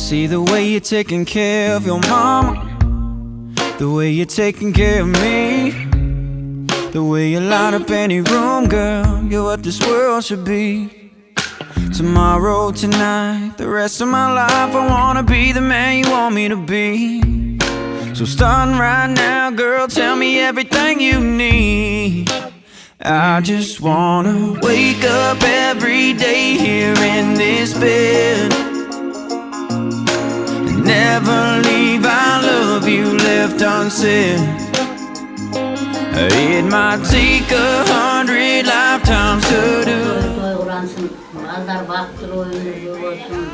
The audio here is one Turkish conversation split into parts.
see the way you're taking care of your mama, the way you're taking care of me, the way you light up any room, girl. You're what this world should be. Tomorrow, tonight, the rest of my life, I wanna be the man you want me to be. So starting right now, girl, tell me everything you need. I just wanna wake up every day here in this bed, and never leave our love you left unsaid. It might take 100 lifetimes to do. Bazar baktır oyunu olsun,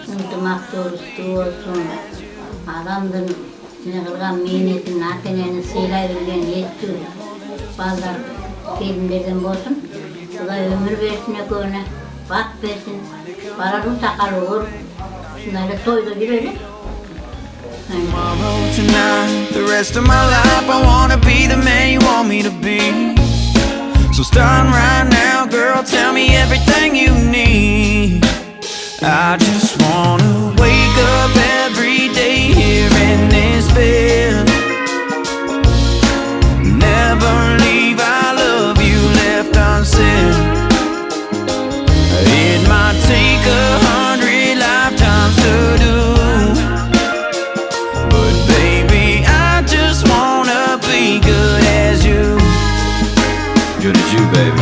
unutmakta oruçlu olsun. Adamın içine kılgan meynetin, ateneni seylayırken yetti. Bazar gelinlerden olsun. Bu da ömür versin öküğüne, bak versin. Paralım takalı olur. Şunlarla toydu bir öyle. Tomorrow, tonight, the rest of my life, I wanna be the man you want me to be. So starting right now, girl, tell me everything you need. I just wanna wake up every day here in this bed, never leave our love you left unsaid. It might take 100 lifetimes to do, but baby, I just wanna be good as you. Good as you, baby.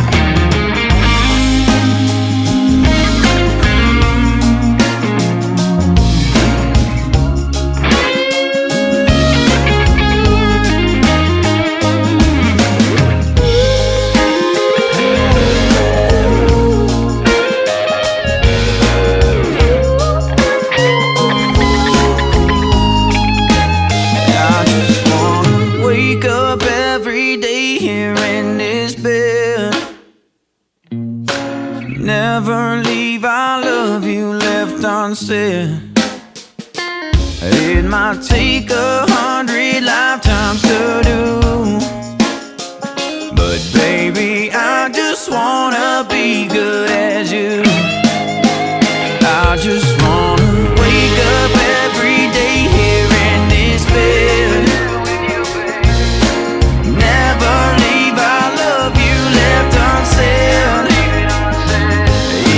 I just wanna wake up every day here in this bed, never leave our love you left unsaid. It might take 100 lifetimes to do, but baby, I just wanna be good as you. I just wanna wake up every day here in this bed, never leave our love you left unsaid.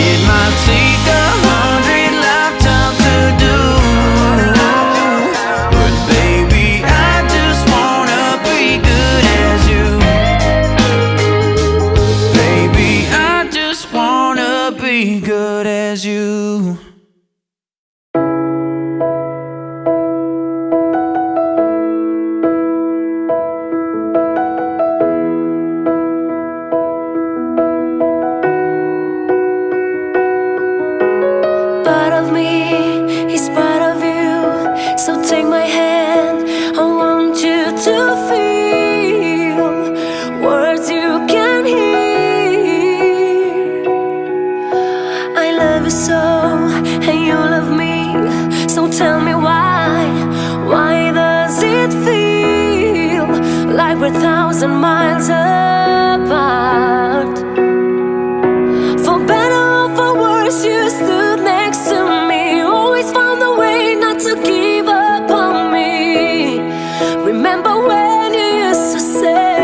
It might take 100 lifetimes to do, but baby, I just wanna be good as you. Baby, I just wanna be good as you. Part of me is part of you, so take my hand. I want you to feel words you can hear. I love you so, and you love me. So tell me why does it feel like we're 1,000 miles apart? For better or for worse, you stood next to me. Always found a way not to give up on me. Remember when you used to say.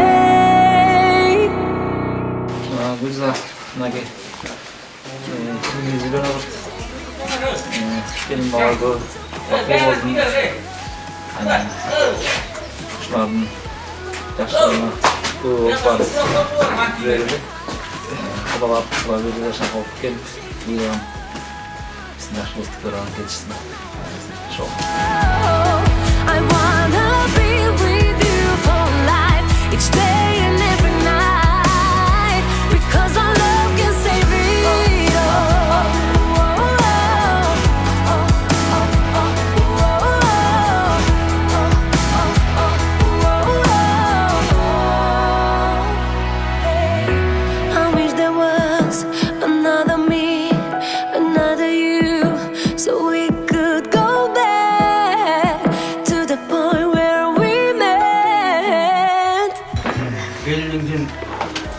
Güzel, nagi. İngilizce beraber. Benim vardı. Bakayım oldum. Şunların yaşlarına bu var. Böyle. Kabalar böyle yaşam okurken biliyorum. Sizler dostluklarına geçsin. Çok. I wanna be with you for life, each day and every night, because our love can save it all. I wish there was another me, another you, so we could go back to the point where we met. Gelinin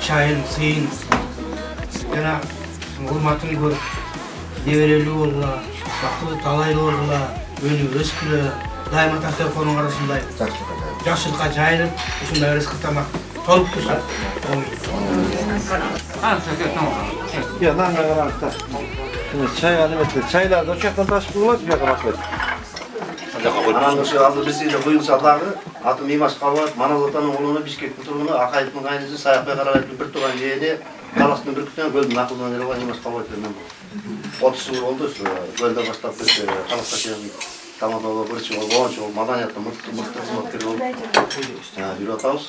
çayın, suyun, yana hurmatını gör, devreli olla, Baktı talaylı ordular, önü rızkılı, daima tasarruf onun arasında yaşlılıkka cayılıp, şunday rızkı tamak tolup dursa. Ya lan ne kadar da. Şimdi çay alim ettik. Çaylar da uçaktan taşıp bulmaz bir yakın akmet. Anamın şu aldı bir seyde buyun sallağı, atım imaş kalvat, Manavlatanın oğlunu, Bişkek Kuturunu, Akayet'in kaynısı, Sayakbay Karabayet'in bir tuğan jeyini, Kalastın bir kütüne gölün akıldan eri var imaş kalvat vermem. 30 yıl oldu şu, gölde başlayıp bir Kalastı şeyin, Tamadova, Birçi, Olğanç, Madaniyat'ta mırtı hizmetkeri oldu. Bir otağız.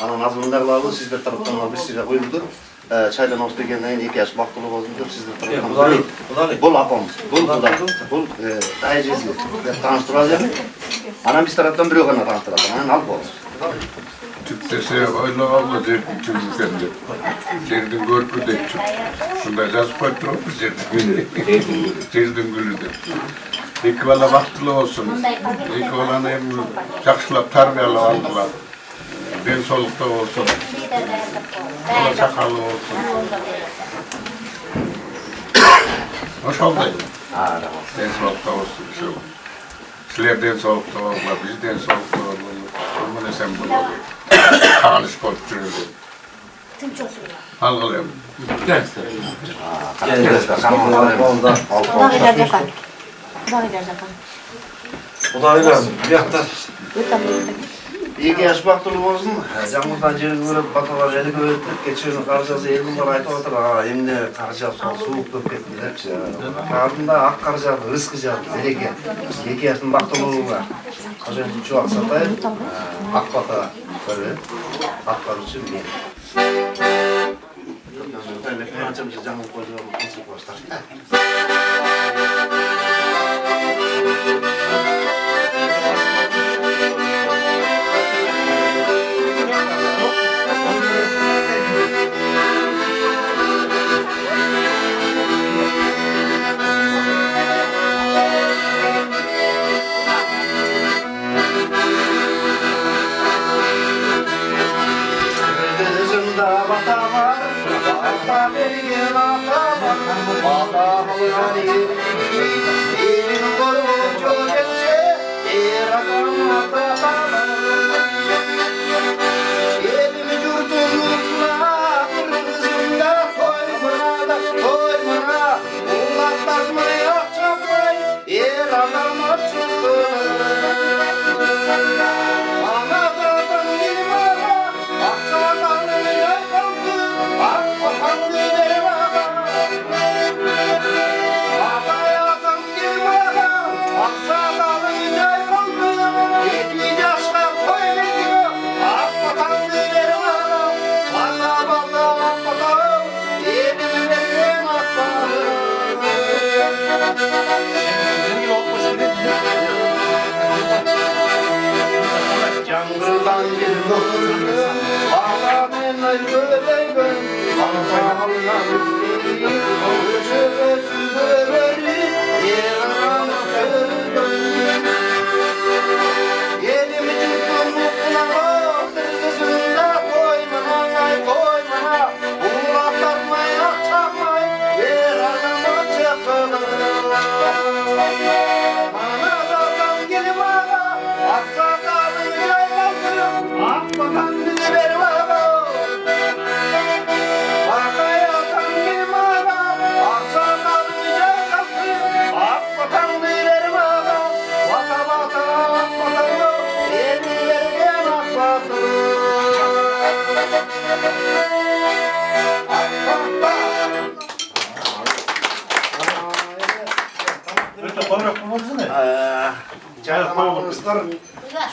Anam azmınlar vardı, sizler taraftan bir seyde koyuldu. Çaydan olsa degenleyin 2 yaş vaktılı bozuldu, sizler taraftan. Bol apam, bol dayıcızlı. Tanıştıracağım. Anam biz taraftan bir yok ana tanıştıracağım. Anam al bol. Tüptese öyle olma der çocuklarında. Cerdim görkürdek çık. Şunda yazıp koydurup cerdim gülürdüm. İki valla vaktılı olsun. İki olan hem çakşılap tarbiyeli aldılar. Ben solukta olsun. Ola sakallı olsun. Hoş oldu. Ben solukta olsun. Sizlerden solukta olma, bizden solukta olma. Ama ne sen bunu kalış korkturuyordu. Algılayalım. Udaylar, bir yakta. İyi yaş vaktılı olsun. Camızdan ceviz görüp, batalar eli öğretip, geçiyorsun karıcası elin var ayta otur. Emine karıcası soğuk dökettiler hepsi. Ardında ak karıcası, rızkıcası, bereke. 2 yaşın vaktılı var. Az önce çuvak satayım. Ak bata böyle. Aklar için bir. Ben de açımcı camı koyuyorum. Nasıl başlar?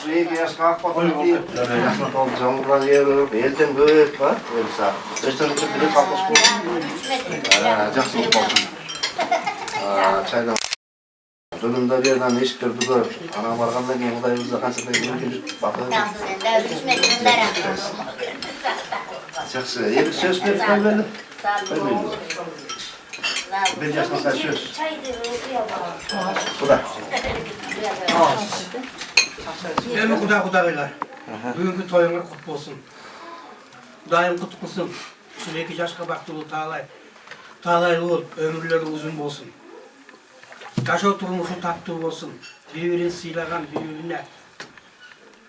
Suyu yaş kalkmadan değil. Yaşına kaldı camurdan yer örüp, elden böyle var. Öyle sağ. Restoran için bile kalkmış bu. Jaksınlık olsun. Çaydan. Bölümde bir yerden iş gördü görüp. Ana vargandan keyin Kudayımızda kançadan keyin bakıyor. Жақсы. Енді сөз беріп қойып Bir yaşına kaç söz? Kuda. Elime kudaylar. Bugünkü toyunlar kutlu olsun. Kudayım kutlu olsun. 2 yaşka baktılı tağlay. Tağlay ol, ömürleri uzun olsun. Жашоо турмушу таттуу болsun. Бири-бирин сыйлаган, бири-бирине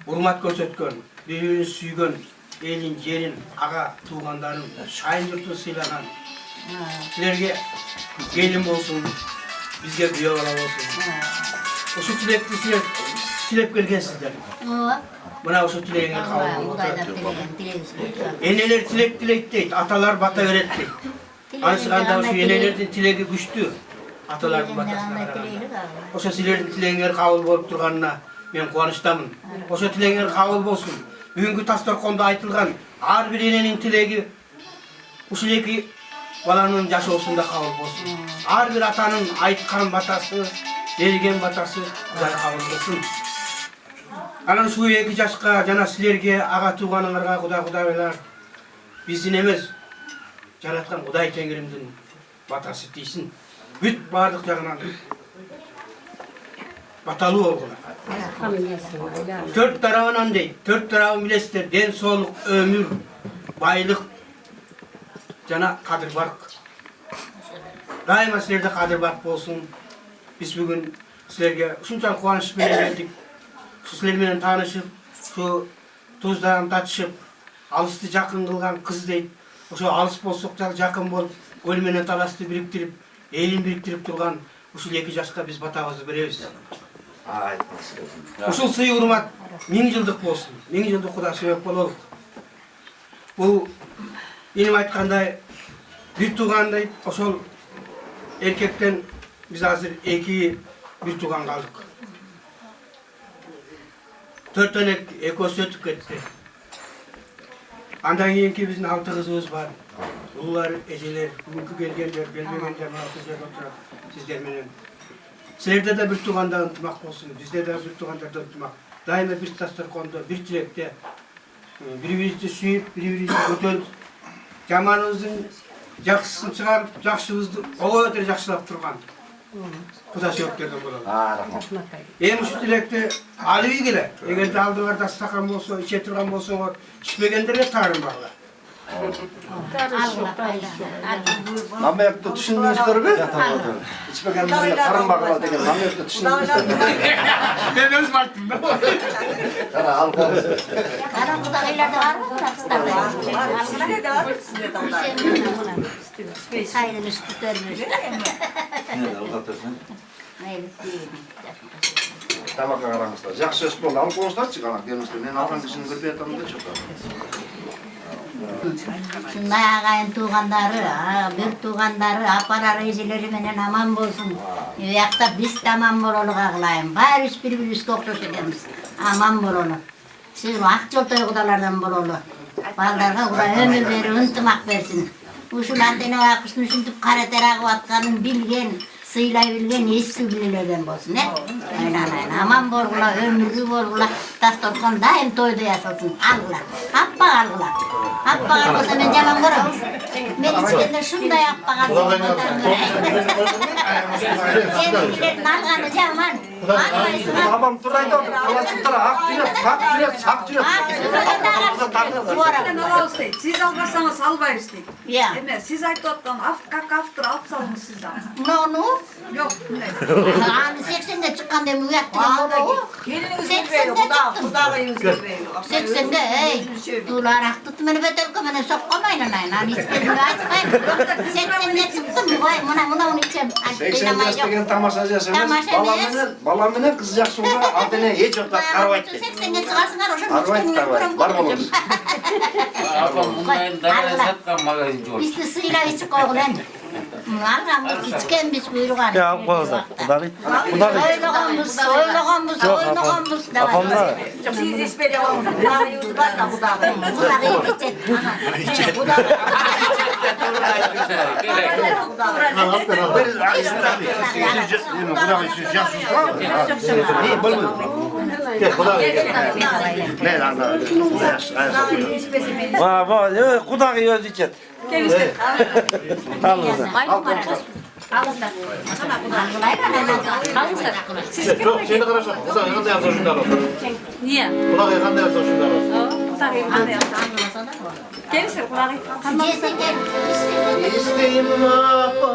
урмат көрсөткөн, бири-бирин сүйгөн, элин, жерин, ага туугандарын, айын журтун сыйлаган. Силерге келин болsun, бизге күйөө бала болsun. Ошо тилекти силер тилеп келгенсиздер. Мына ошо тилегиңер кабыл болот. Энелер тилек тилейт дейт, аталар бата берет дейт. Анысыганда ошо энелердин тилеги күчтүү. Аталардын батасына караганда. Ошо силердин тилегиңер кабыл болуп турганына мен кубанычтамын. Ошо тилегиңер кабыл болсун. Бүгүнкү Тасторкондо айтылган ар бир эненин тилеги ушул эки баланын жашоосунда кабыл болсун. Ар бир атанын айткан батасы, берген батасы Кудай кабыл болсун. Анан ушул 2 жашка жана силерге ага тууганыңарга Кудайлар биздин эмес, жараткан Кудай Теңиримдин батасы тийсин. Бүт бардык жагынан баталуу болгула. 4 тарабынан дейт, 4 тарабын билесиздер, ден соолук, өмүр, байлык жана кадыр барк. Дайыма силерде кадыр барк болсун. Биз бүгүн силерге ушунчалык кубаныч менен келдик. Силер менен таанышып, şu tuzdan tatışıp, alısты жақын кылган кыз дейт. Ошо алыс болсок жақын болуп, көл менен таласты бириктирип, элин бириктирип турган ушул 2 жашка биз батабызды беребиз. Ушул сый урмат 1000 жылдык болсун. 1000 жылдык Кудай себеп бололу. Бул менин айткандай бир туугандай ошол эркектен биз азыр 2 бир тууган калдык. 4 tane ekosu ötüp ketти. Andan keyinki bizdin 6 kızımız var. Bunlar, eceler, bugünkü gelgenler, gelmegender, kızlar oturup sizler menen. Sizlerde de bir tuğanda ıntımak olsun, bizde de bir tuğanda ıntımak. Daima bir Tastorkondо, bir tilekte, bir-birimizi suyup, bir-birimizi götürüp, jamanımыздың жақсысын шығарып, жақсыбызды оға өтір жақсылап тұрған. Кудай себептерден болады. Эми ушу тилекти алып келе. Эгерде алдыңарда стакан болсо, иче турган болсоңор, ичпегендерге таарынбагыла. Намекти түшүндүңүздөрбү? Ичпегендерге таарынбагыла деген намекти түшүндүңүздөрбү? Мен өзүм айттым да. Кара ал коңуз. Кара Кудайларда барбы? Кыргызстанда? Кайрылыш күтөрмүш. Тамакка караңыздар. Жакшы өз болду. Алып коңуздарчы кана. Деместе мен алган кишини көрбөй атам да чока. Ушундай агайын туугандары, бир туугандары, апалары, эжелери менен аман болсун. Уякта биз да аман бололу кагылайын. Баарыбыз бири-бирибизге окшош экенбиз. Аман бололу. Сиз ак жолтой Кудайлардан бололу. Балдарга Кудай өмүр берип, ынтымак берсин. Ушул ата-эне акысын ушинтип каратер агып атканын билген, сыйлай билген эски билелерден болсун, Айланайын. Аман болгула, өмүрлүү болгула, Tastorkon дайым тойду ясалсын. Алгыла. Аппак алгыла. Аппак алгыса мен жаман көрөм. Мен ичкенде шундай аппак алсам. Эми алганы жаман. Babam turayda otur. Kalasıntara ak жүрөт, sak жүрөт. Siz almasanız almayız deyip. Ya. Değil siz ait ottan автор алып салыңыз sizden. Нonu? Yok. Аны 80'de çıkan demi uyattırgan bolu. 80'de çıktım. 80'de tular aktut meni betelke meni sokkamayın ayın. Hani istedim açmayın. 80'de çıktım. Muna onu içem. 80 yaştagen tamaşa жасаймыз. Bala menen kız жақсы болса, ата-эне эч октап карабайт дейт. 80'de çıkarsınlar ошо. Карабайт, бар болобуз. Апам мындай дагы саткан магазин жок. Бизди сыйлап ичип койгула эми. Алганбыз, ичкенбиz буйруган. Ya alып koyuyorlar. Kudayı. Oynaganbız. Apamda. Siz içmeye var da bu da. Kudayı öz içet. Al burada. Çok seni karışma. Kudayı kanda yapsa şundan olsun. Niye? Kudayı kanda yapsa şundan olsun. Gelirse kulağı. İsteyim apa.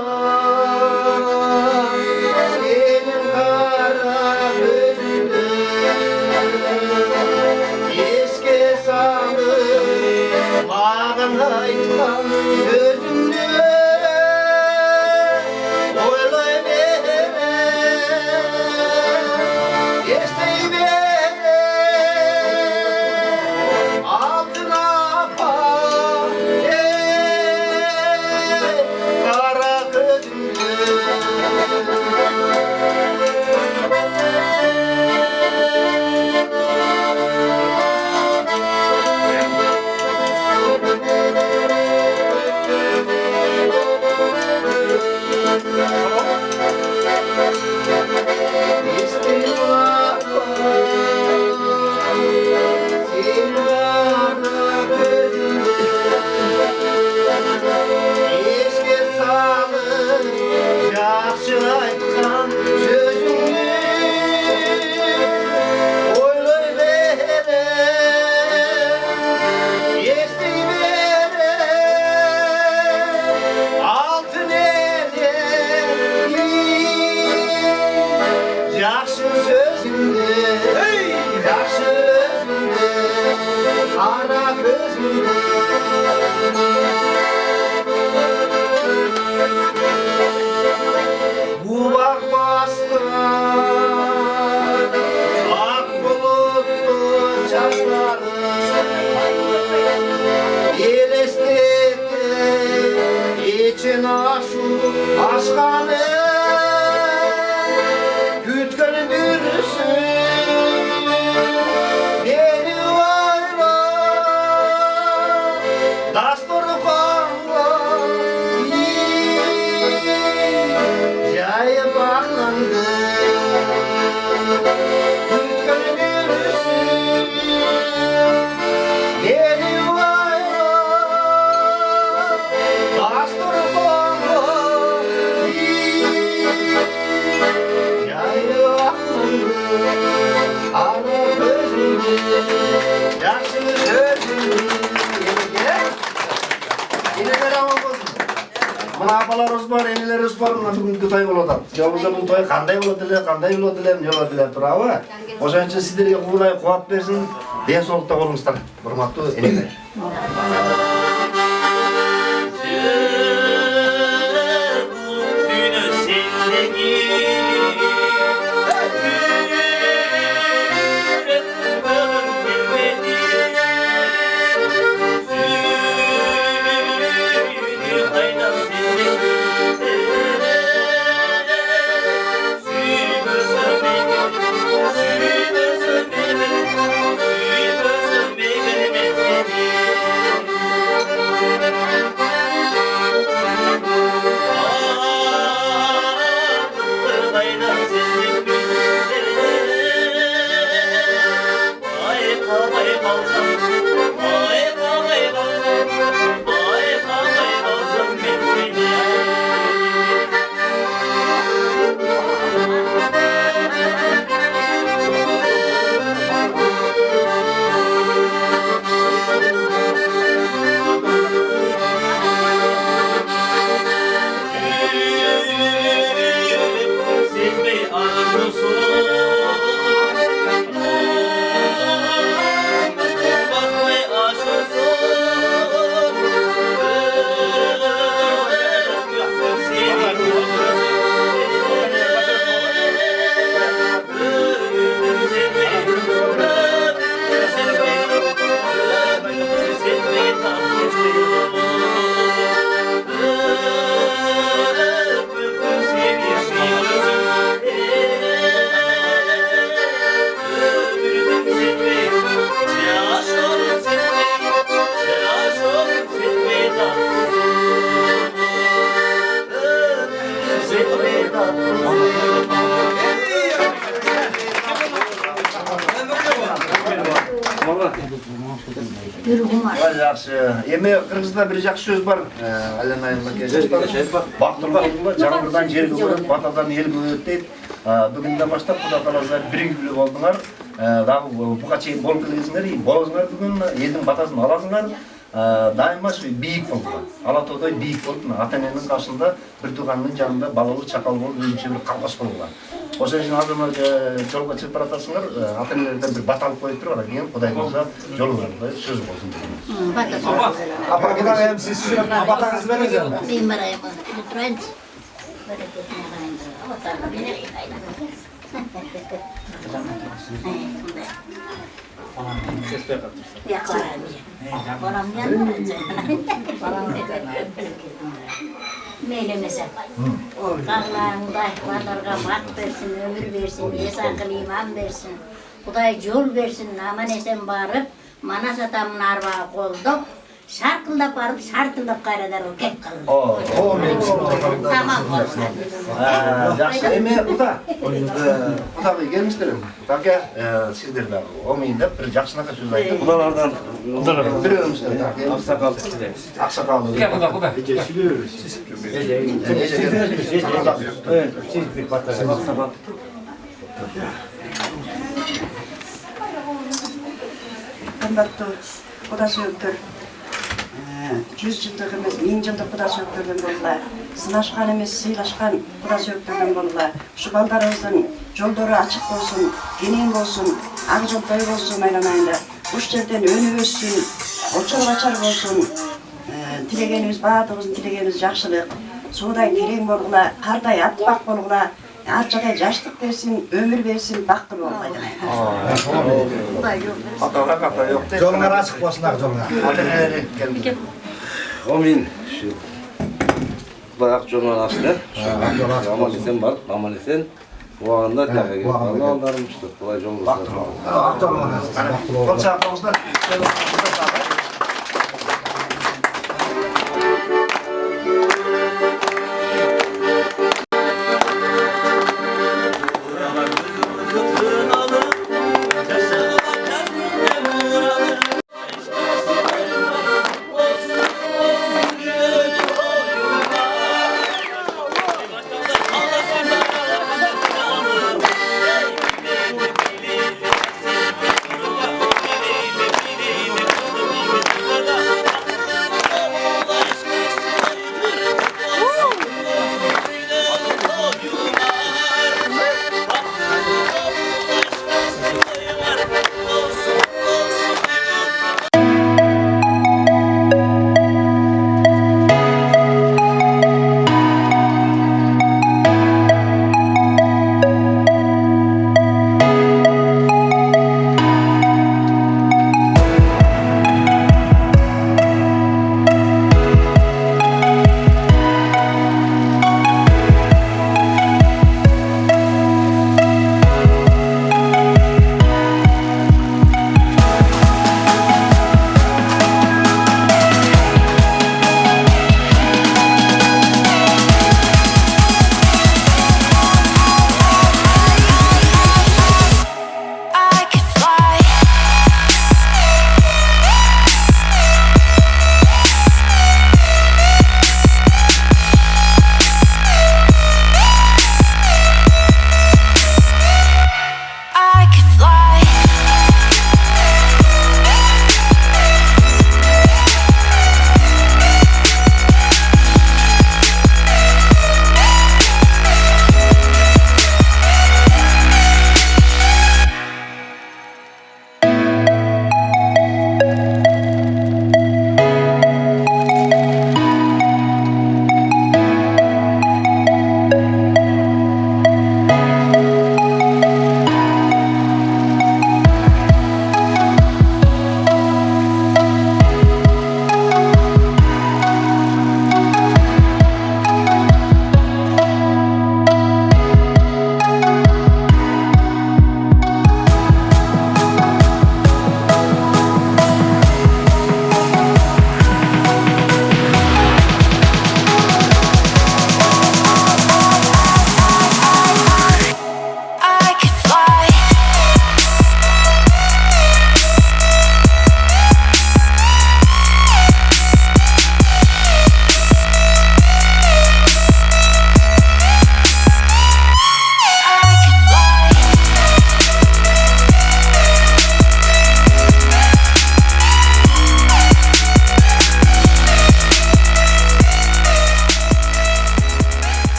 Seni aşu aşkanı kütken birisi beni varla dastur kanla jaya baklandı kütken birisi beni varla dastur kanla jaya baklandı ara gözümü yaşlı sözümü Eneler aman olsun. Mana apalarımız var, enelerimiz var. Bugünkü toy болады. Жолда бұл той қандай болады эле, қандай болады эле, эмне болады эле туурабы? Ошон үчүн сиздерге куулай кубат берсин. Ден соолукта болуңуздар. Урматтуу энелер. Жақсы. Эми Кыргызда бир жакшы сөз бар. Ален айылда бактырга жаңырдан жерге көрөт, батадан элге өтөт дейт. Бүгүндөн баштап Кудай кааласа биригилүү болдуңар. Дагы буга чейин болуп келесиңер, болосуңар бүгүн элдин батасын аласыңар. Дайыма бийик болдуңар. Ала Тоодой бийик болду. Ата-эненин каршысында бир тууганынын жанында балалуу чакал болуп, өзүнчө бир калкаш болгула. Ошон үчүн азыр жолго чыгып баратасыңар, ата-энелерден бир бат алып коюп туруп, анан кийин Кудай кааласа жолуңарга сөз болсун. Апа кидагы сиз батаңызды бериңиз. Мен барайын. Турайынчы. Берекетин Meylemese. Kağlarında ihvanlarga bak versin, ömür versin, esakıl iman versin. Kuday yol versin, aman esen barıp, mana satamın arbağa koldup, şarkıldap barıp, şarkıldap kayradar o kep kalır. Tamam olsun. Жақсы, эми Кудай келмиштерим. Таке, сиздер да омейинде бир жакшынакай сөз айтып. Кудалардан Бирөөңүздөр. аксакал. Аксакал. Куда? Кымбаттуу Кудай сүйөктөр, 100 жылдык эмес, 1000 жылдык Кудай сүйөктөрдөн болула, сынашкан эмес, сыйлашкан Кудай сүйөктөрдөн болула. Ушу балдарыбыздын жолдору ачык болсун, кенен болсун, ак жолтой болсун айламайында. Уш жерден өнүп өссүн, очол бачар болсун. Тилегенибиз баардыгыбыздын тилегенибиз жакшылык. Суудай терең болгула, кардай атпак болгула. Арчадай жаштык берсин, өмүр берсин, бактылуу болгула дейм. Жолуңар ачык болсун, ак жолуңар. Омин. Kutlar Akço'nun aslen. Aman esen var, aman esen. Bu anda teke Allah onlarmıştır. Kolay yol olsun. Kol çarpmamızda.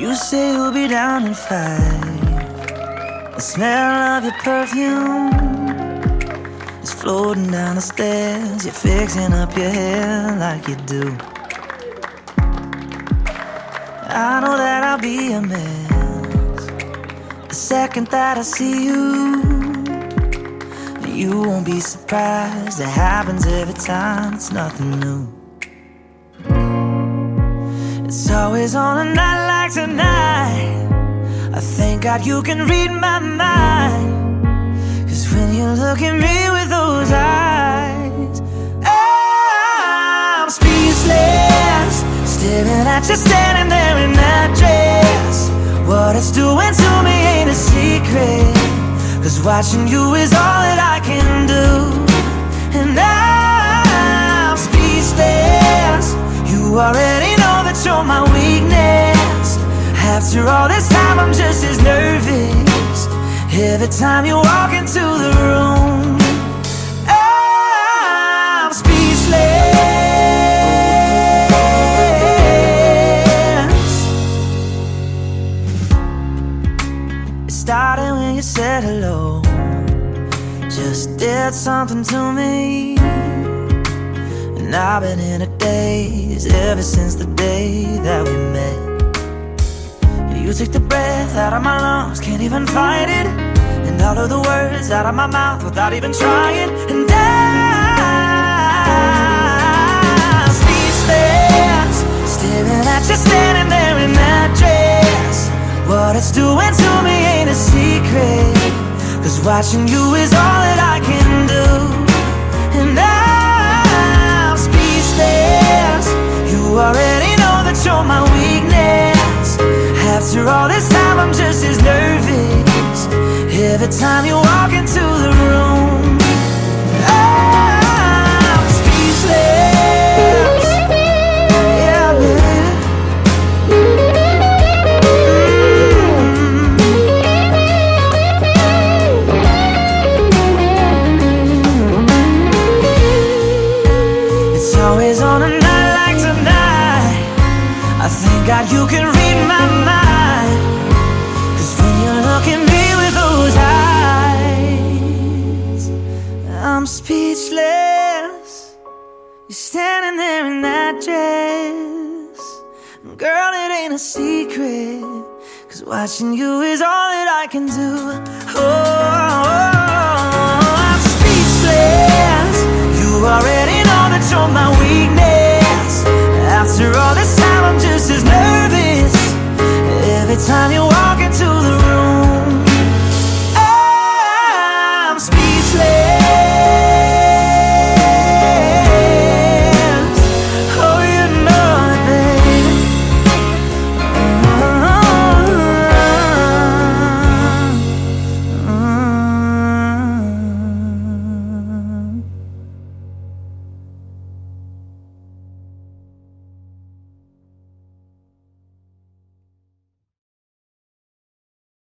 You say you'll be down in 5. The smell of your perfume is floating down the stairs. You're fixing up your hair like you do. I know that I'll be a mess the second that I see you. You won't be surprised, it happens every time, it's nothing new. It's always on a night like tonight. I thank God you can read my mind, 'cause when you look at me with those eyes, I'm speechless, staring at you standing there in that dress. What it's doing to me ain't a secret, 'cause watching you is all that I can do. And I'm speechless, you already know that you're my weakness. After all this time I'm just as nervous every time you walk into the room. I'm speechless. It started when you said hello, just did something to me. And I've been in a daze ever since the day that we met. You took the breath out of my lungs, can't even fight it, and all of the words out of my mouth without even trying. And doing to me ain't a secret, 'cause watching you is all that I can do. And I'm speechless. You already know that you're my weakness. After all this time I'm just as nervous every time you walk into the room. I'm speechless. Yeah, baby. It's always on a night like tonight. I thank God you can read my mind, 'cause when you look at me with those eyes, I'm speechless. You're standing there in that dress. Girl, it ain't a secret, 'cause watching you is all that I can do. Oh, I'm speechless. You already know that you're my weakness. After all this time I'm just as nervous every time you